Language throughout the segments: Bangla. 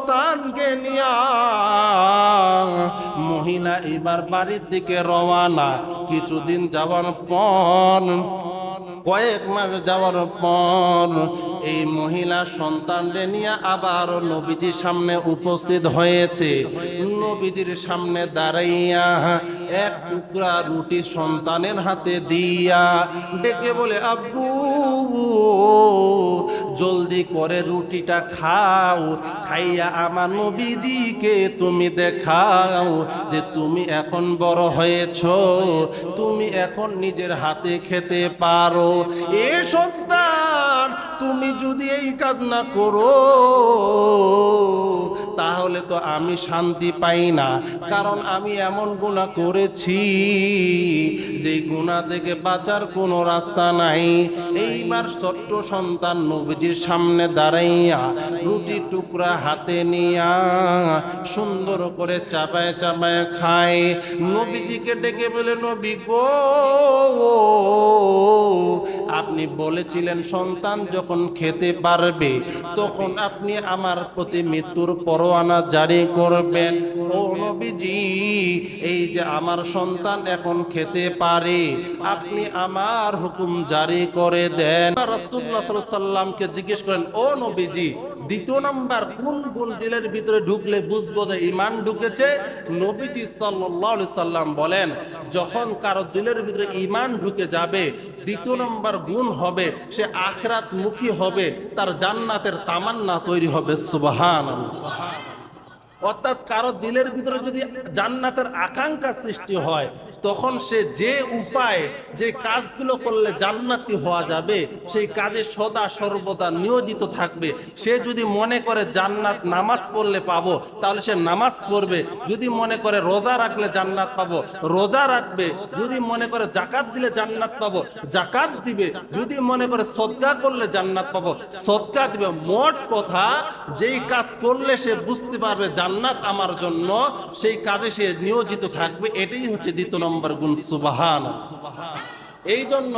সন্তানকে নিয়া মহিলা এবার বাড়ির দিকে রওয়ানা। কিছুদিন যাওয়ার পর, কয়েক মাস যাওয়ার পর এই মহিলা সন্তানকে নিয়ে আবার নবীজির সামনে উপস্থিত হয়েছে। নবীজির সামনে দাঁড়াইয়া এক টুকরা রুটি সন্তানের হাতে দিয়া ডেকে বলে, আব্বু জলদি করে রুটিটা খাও, খাইয়া আমার নবীজিকে তুমি দেখাও যে তুমি এখন বড় হয়েছো, তুমি এখন নিজের হাতে খেতে পারো। এ সন্তান, তুমি যদি এই কাজ না করো তাহলে তো আমি শান্তি পাই না, কারণ আমি এমন গুনাহ করেছি যে গুনাহ থেকে বাঁচার কোনো রাস্তা নাই। এইবার ছোট্ট সন্তান নবীজির সামনে দাঁড়াইয়া রুটি টুকরা হাতে নিয়া সুন্দর করে চাবায় চাবায় খায়। নবীজিকে ডেকে বলে, নবী গো, আপনি বলেছিলেন সন্তান যখন খেতে পারবে তখন আপনি আমার প্রতি মৃত্যুর পরোয়ানা জারি করবেন। ও নবীজি, এই যে আমার সন্তান এখন খেতে পারে, আপনি আমার হুকুম জারি করে দেন। রাসূলুল্লাহ সাল্লাল্লাহু আলাইহি ওয়াসাল্লামকে জিজ্ঞেস করেন, ও নবীজি, দ্বিতীয় নাম্বার কোন কোন দিলের ভিতরে ঢুকলে বুঝবো যে ঈমান ঢুকেছে? নবীজি সাল্লাল্লাহু আলাইহি সাল্লাম বলেন, যখন কারো দিলের ভিতরে ঈমান ঢুকে যাবে, দ্বিতীয় নম্বর গুণ হবে সে আখিরাত মুখী হবে, তার জান্নাতের তামান্না তৈরি হবে। সুবহানাল্লাহ। অর্থাৎ কারো দিলের ভিতরে যদি জান্নাতের আকাঙ্ক্ষা সৃষ্টি হয়, তখন সে যে উপায়, যে কাজগুলো করলে জান্নাতি হওয়া যাবে সেই কাজে সদা সর্বদা নিয়োজিত থাকবে। সে যদি মনে করে জান্নাত নামাজ পড়লে পাবো, তাহলে সে নামাজ পড়বে। যদি মনে করে রোজা রাখলে জান্নাত পাবো, রোজা রাখবে। যদি মনে করে যাকাত দিলে জান্নাত পাবো, যাকাত দিবে। যদি মনে করে সদকা করলে জান্নাত পাবো, সদকা দিবে। মোট কথা, যেই কাজ করলে সে বুঝতে পারবে জান্নাত আমার জন্য, সেই কাজে সে নিয়োজিত থাকবে। এটাই হচ্ছে দ্বিতীয় নম্বর গুণ। সুবহানাল্লাহ। এই জন্য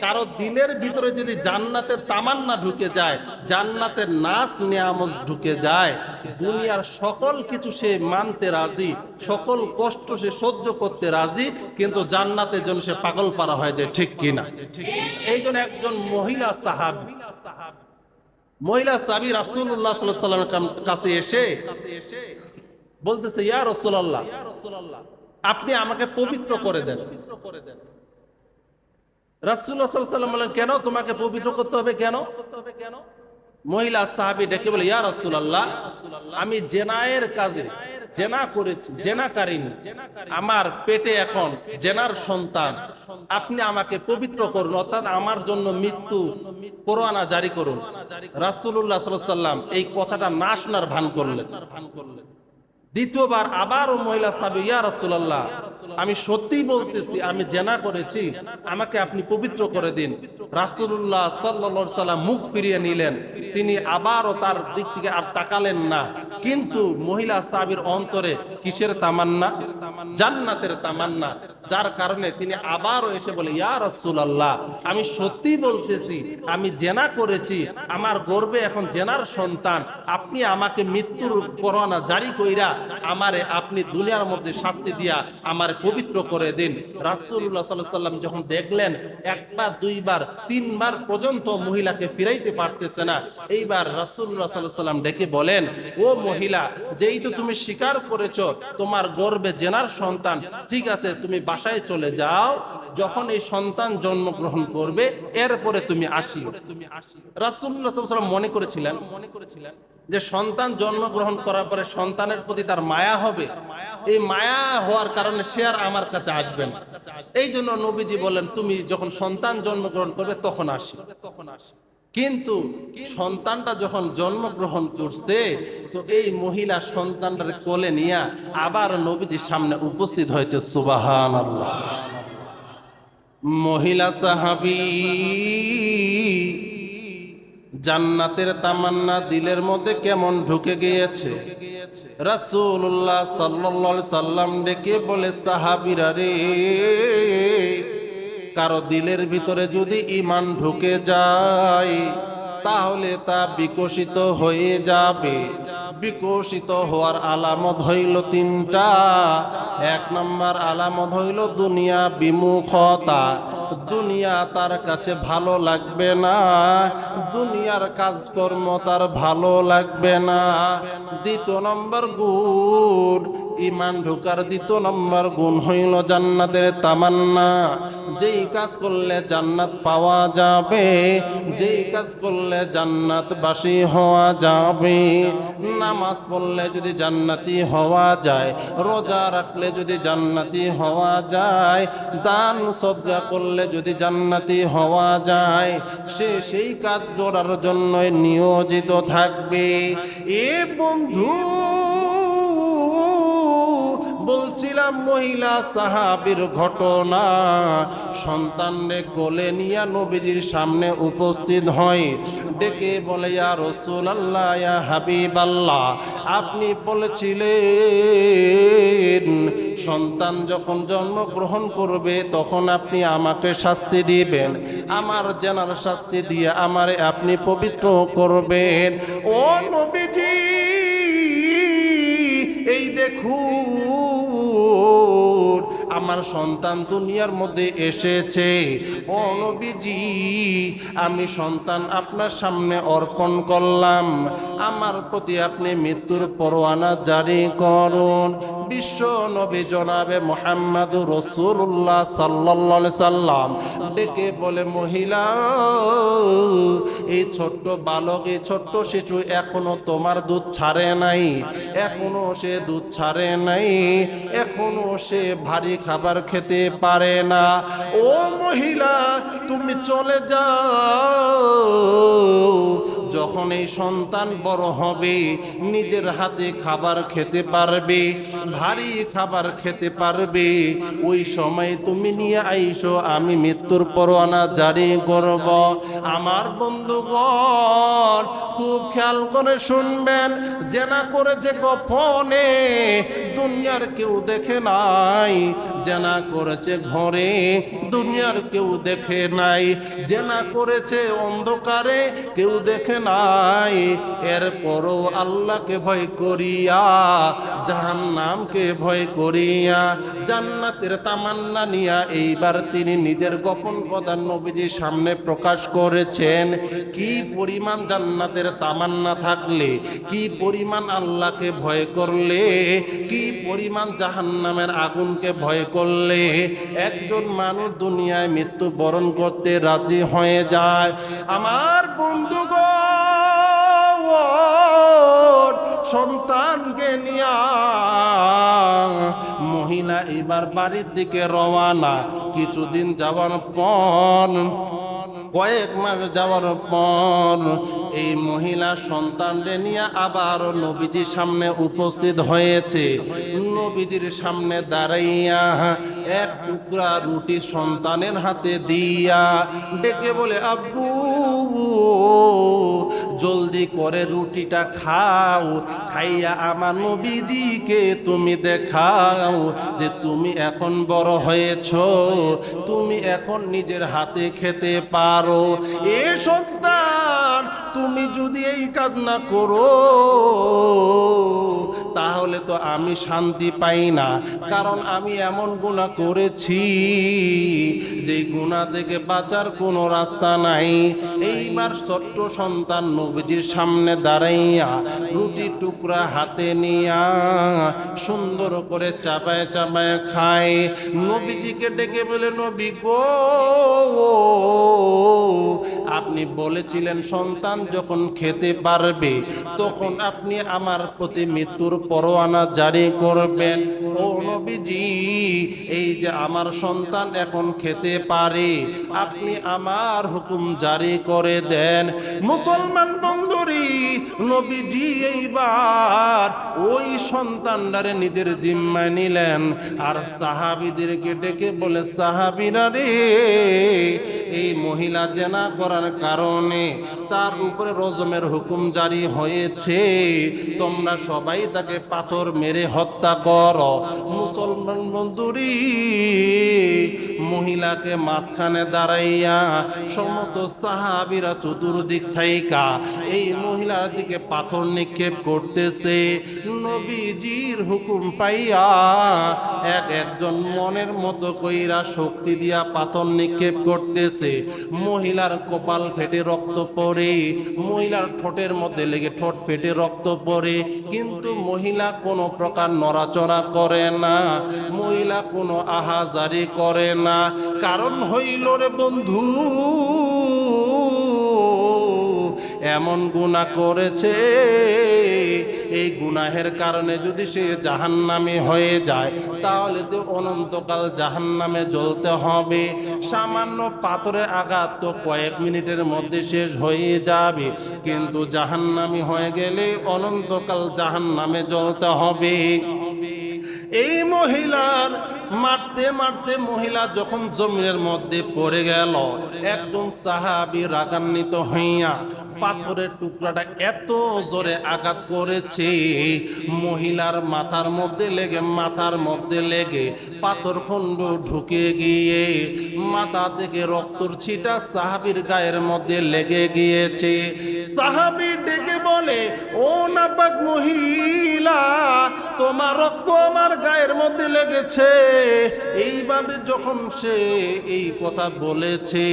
কারো দিলের ভিতরে যদি জান্নাতের তামান্না ঢুকে যায়, জান্নাতের নাজ নিয়ামত ঢুকে যায়, দুনিয়ার সকল কিছু সে মানতে রাজি, সকল কষ্ট সে সহ্য করতে রাজি, কিন্তু জান্নাতের জন্য সে পাগল পারা হয়ে যায়। ঠিক কিনা? এই জন্য একজন মহিলা সাহাবী রাসূলুল্লাহ সাল্লাল্লাহু আলাইহি ওয়াসাল্লামের কাছে এসে বলতেছে, ইয়া রাসূলুল্লাহ, আপনি আমাকে পবিত্র করে দেন। রাসূলুল্লাহ সাল্লাল্লাহু আলাইহি ওয়াসাল্লাম বলেন, কেন তোমাকে পবিত্র করতে হবে? কেন? মহিলা সাহাবী ডেকে বলে, ইয়া রাসূলুল্লাহ, আমি জেনায়ের কাজে জেনা করেছি, জেনাকারিনী, আমার পেটে এখন জেনার সন্তান, আপনি আমাকে পবিত্র করুন, অর্থাৎ আমার জন্য মৃত্যু পরোয়ানা জারি করুন। রাসূলুল্লাহ সাল্লাল্লাহু আলাইহি ওয়াসাল্লাম এই কথাটা না শোনার ভান করলেন। দ্বিতীয়বার আবারও মহিলা সাহাবী, ইয়া রাসূলুল্লাহ, আমি সত্যিই বলতেছি আমি জেনা করেছি, আমাকে আপনি পবিত্র করে দিন। রাসূলুল্লাহ সাল্লাল্লাহু আলাইহি ওয়াসাল্লাম মুখ ফিরিয়ে নিলেন, তিনি আবারও তার দিক থেকে আর তাকালেন না। কিন্তু মহিলা সাহাবীর অন্তরে কিসের তামান্না? জান্নাতের তামান্না। যার কারণে তিনি আবারও এসে বলে, ইয়া রাসূলুল্লাহ, আমি সত্যিই বলতেছি আমি জেনা করেছি, আমার গর্ভে এখন জেনার সন্তান, আপনি আমাকে মৃত্যুর পরোয়ানা জারি কইরা আমারে আপনি দুনিয়ার মধ্যে শাস্তি দিয়া আমার পবিত্র করে দিন। রাসূলুল্লাহ সাল্লাল্লাহু আলাইহি ওয়াসাল্লাম যখন দেখলেন একবার, দুইবার, তিনবার পর্যন্ত মহিলাকে ফিরাইতে পারতেছে না, এইবার রাসূলুল্লাহ সাল্লাল্লাহু আলাইহি ওয়াসাল্লাম ডেকে বলেন, ও মহিলা, যেই তো তুমি স্বীকার করেছো তোমার গর্ভে জেনার সন্তান, ঠিক আছে, তুমি বাসায় চলে যাও, যখন এই সন্তান জন্মগ্রহণ করবে এরপরে তুমি আসিও। রাসূলুল্লাহ সাল্লাল্লাহু আলাইহি ওয়াসাল্লাম মনে করেছিলেন যে সন্তান জন্মগ্রহণ করার পরে সন্তানের প্রতি তার মায়া হবে, এই মায়া হওয়ার কারণে সে আর আমার কাছে আসবেন। এই জন্য নবীজি বলেন, তুমি যখন সন্তান জন্মগ্রহণ করবে তখন আসি। কিন্তু সন্তানটা যখন জন্মগ্রহণ করছে, তো এই মহিলা সন্তানটার কোলে নিয়ে আবার নবীজির সামনে উপস্থিত হয়েছে। সুবহানাল্লাহ। মহিলা সাহাবী জান্নাতের তামান্না দিলের মধ্যে কেমন ঢুকে গিয়েছে। রাসূলুল্লাহ সাল্লাল্লাহু আলাইহি সাল্লাম ডেকে বলে, সাহাবীরা রে, কারো দিলের ভিতরে যদি ঈমান ঢুকে যায় তাহলে তা বিকশিত হয়ে যাবে। বিকশিত হওয়ার আলামত হইল তিনটা। এক নম্বর আলামত হইল দুনিয়া বিমুখতা, দুনিয়া তার কাছে ভালো লাগবে না, দুনিয়ার কাজকর্ম তার ভালো লাগবে না। দ্বিতীয় নম্বর গুণ, ইমান ঢোকার দ্বিতীয় নম্বর গুণ হইল জান্নাতের তামান্না। যেই কাজ করলে জান্নাত পাওয়া যাবে, যেই কাজ করলে জান্নাতবাসী হওয়া যাবে। নামাজ পড়লে যদি জান্নাতি হওয়া যায়, রোজা রাখলে যদি জান্নাতি হওয়া যায়, দান সদকা করলে যদি জান্নাতি হওয়া যায়, সে সেই কাজ করার জন্য নিয়োজিত থাকবে। এ বন্ধু, বলছিলাম মহিলা সাহাবীর ঘটনা। সন্তানরে কোলে নিয়ে নবীজির সামনে উপস্থিত হয়, ডেকে বলে, ইয়া রাসূলুল্লাহ, ইয়া হাবিবাল্লাহ, আপনি বলেছিলেন সন্তান যখন জন্মগ্রহণ করবে তখন আপনি আমাকে শাস্তি দিবেন, আমার জানার শাস্তি দিয়ে আমারে আপনি পবিত্র করবেন। ও নবীজি, এই দেখুন আমার সন্তান দুনিয়ার মধ্যে এসেছে। ও নবীজি, আমি সন্তান আপনার সামনে অর্পণ করলাম, আমার প্রতি আপনি মৃত্যুর পরোয়ানা জারি করুন। বিশ্ব নবী জনাবে মুহাম্মাদুর রাসূলুল্লাহ সাল্লাল্লাহু আলাইহি সাল্লাম ডেকে বলে, মহিলা, এই ছোট্ট বালক, এই ছোট্ট শিশু এখনো তোমার দুধ ছাড়ে নাই, এখনো সে দুধ ছাড়ে নাই, এখনো সে ভারী খাবার খেতে পারে না। ও মহিলা, তুমি চলে যাও, যখন এই সন্তান বড় হবে, নিজের হাতে খাবার খেতে পারবে, ভারী খাবার খেতে পারবে, ওই সময় তুমি নিয়ে আইসো, আমি মৃত্যুর পরোয়ানা জারি করব। আমার বন্ধুগণ, খুব খেয়াল করে শুনবেন, জেনা করেছে গোপনে, দুনিয়ার কেউ দেখে নাই, জেনা করেছে ঘরে, দুনিয়ার কেউ দেখে নাই, জেনা করেছে অন্ধকারে, কেউ দেখে নাই, এরপরও আল্লাহকে ভয় করিয়া, জাহান্নামকে ভয় করিয়া, জান্নাতের তামান্না নিয়া এইবার তিনি নিজের গোপন কথা নবীজির সামনে প্রকাশ করেছেন। কি পরিমাণ জান্নাতের তামান্না থাকলে, কি পরিমাণ আল্লাহকে ভয় করলে, কি পরিমাণ জাহান্নামের আগুনকে ভয় করলে একজন মানুষ দুনিয়ায় মৃত্যু বরণ করতে রাজি হয়ে যায়। আমার বন্ধুগণ, সন্তানকে নিয়া মহিলা এবার বাড়ির দিকে রওয়ানা। কিছুদিন যাওয়ার পর, কয়েক মাস যাওয়ার পর এই মহিলা সন্তানকে নিয়ে আবার নবীজির সামনে উপস্থিত হয়েছে। নবীজির সামনে দাঁড়াইয়া এক টুকরা রুটি সন্তানের হাতে দিয়া ডেকে বলে, আব্বু, জলদি করে রুটিটা খাও, খাইয়া আমার নবীজিকে তুমি দেখাও যে তুমি এখন বড় হয়েছো, তুমি এখন নিজের হাতে খেতে পারো। এ সন্তান, তুমি যদি এই কাজ না করো তাহলে তো আমি শান্তি পাই না, কারণ আমি এমন গুনাহ করেছি যে গুনাহ থেকে বাঁচার কোনো রাস্তা নাই। এইবার ছোট্ট সন্তান নবীজির সামনে দাঁড়াইয়া রুটি টুকরা হাতে নিয়া সুন্দর করে চাবায় চাবায় খায়। নবীজিকে ডেকে বলে, নবী গো, আপনি বলেছিলেন সন্তান যখন খেতে পারবে তখন আপনি আমার প্রতি মৃত্যুর পরোয়ানা জারি করবেন। ও নবীজি, এই যে আমার সন্তান এখন খেতে পারে, আপনি আমার হুকুম জারি করে দেন। মুসলমান বন্ধুরি, নবীজি এইবার ওই সন্তানটারে নিজের জিম্মায় নিলেন আর সাহাবীদেরকে ডেকে বলে, সাহাবীরা রে, এই মহিলা জেনা করার করার কারণে তার উপরে রজমের হুকুম জারি হয়েছে, তোমরা সবাই তাকে পাথর মেরে হত্যা করো। মুসলমান বন্ধুরি, মহিলাকে মাঝখানে দাঁড়াইয়া সমস্ত সাহাবীরা চতুর্দিক থাইকা এই মহিলার দিকে পাথর নিক্ষেপ করতেছে। নবীজির হুকুম পাইয়া একজন মনের মতো কইরা শক্তি দিয়া পাথর নিক্ষেপ করতেছে। মহিলার কপাল ফেটে রক্ত পড়ে, মহিলার ঠোঁটের মধ্যে লেগে ঠোঁট ফেটে রক্ত পড়ে, কিন্তু মহিলা কোনো প্রকার নড়াচড়া করে না, মহিলা কোনো আহাজারি করে না। কারণ হইল রে বন্ধু, এমন গুনাহ করেছে, এই গুনাহের কারণে যদি সে জাহান্নামী হয়ে যায় তাহলে তো অনন্তকাল জাহান্নামে জ্বলতে হবে। সামান্য পাথরে আঘাত তো কয়েক মিনিটের মধ্যে শেষ হয়ে যাবে, কিন্তু জাহান্নামী হয়ে গেলে অনন্তকাল জাহান্নামে জ্বলতে হবে। এই মহিলার মারতে মারতে মহিলা যখন জমিনের মধ্যে পড়ে গেল, একজন সাহাবী রাগান্বিত হইয়া পাথরের টুকরাটা এত জোরে আঘাত করেছে, মহিলার মাথার মধ্যে লেগে পাথর খণ্ড ঢুকে গিয়ে মাথা থেকে রক্তর ছিটা সাহাবীর গায়ের মধ্যে লেগে গিয়েছে। সাহাবী ডেকে বলে, ও নাপাক মহিলা, তোমার রক্ত আমার গায়ের মধ্যে লেগেছে। এইভাবে যখন সে এই কথা বলেছে,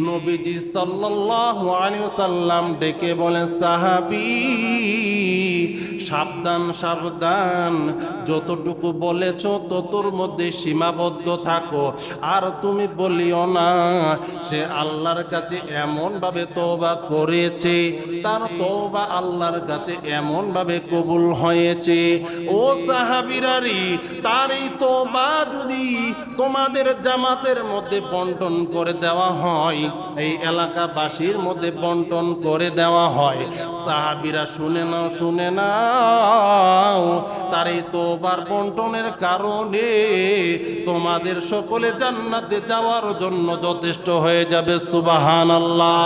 নবীজি সাল্লাল্লাহু আলাইহি ওয়াসাল্লাম ডেকে বলেন, সাহাবী সাবধান সাবধান, যতটুকু বলেছো ততর মধ্যে সীমাবদ্ধ থাকো, আর তুমি বলিও না সে আল্লাহর কাছে এমন ভাবে তওবা করেছে, তার তওবা আল্লাহর কাছে এমন ভাবে কবুল হয়েছে। ও সাহাবীরারি, তার এই তওবা যদি তোমাদের জামাতের মধ্যে বন্টন করে দেওয়া হয়, এই এলাকাবাসীর মধ্যে বন্টন করে দেওয়া হয়, সাহাবীরা শুনে নাও, তার এই তওবার বন্টনের কারণে তোমাদের সকলে জান্নাতে যাওয়ার জন্য যথেষ্ট হয়ে যাবে। সুবহানাল্লাহ।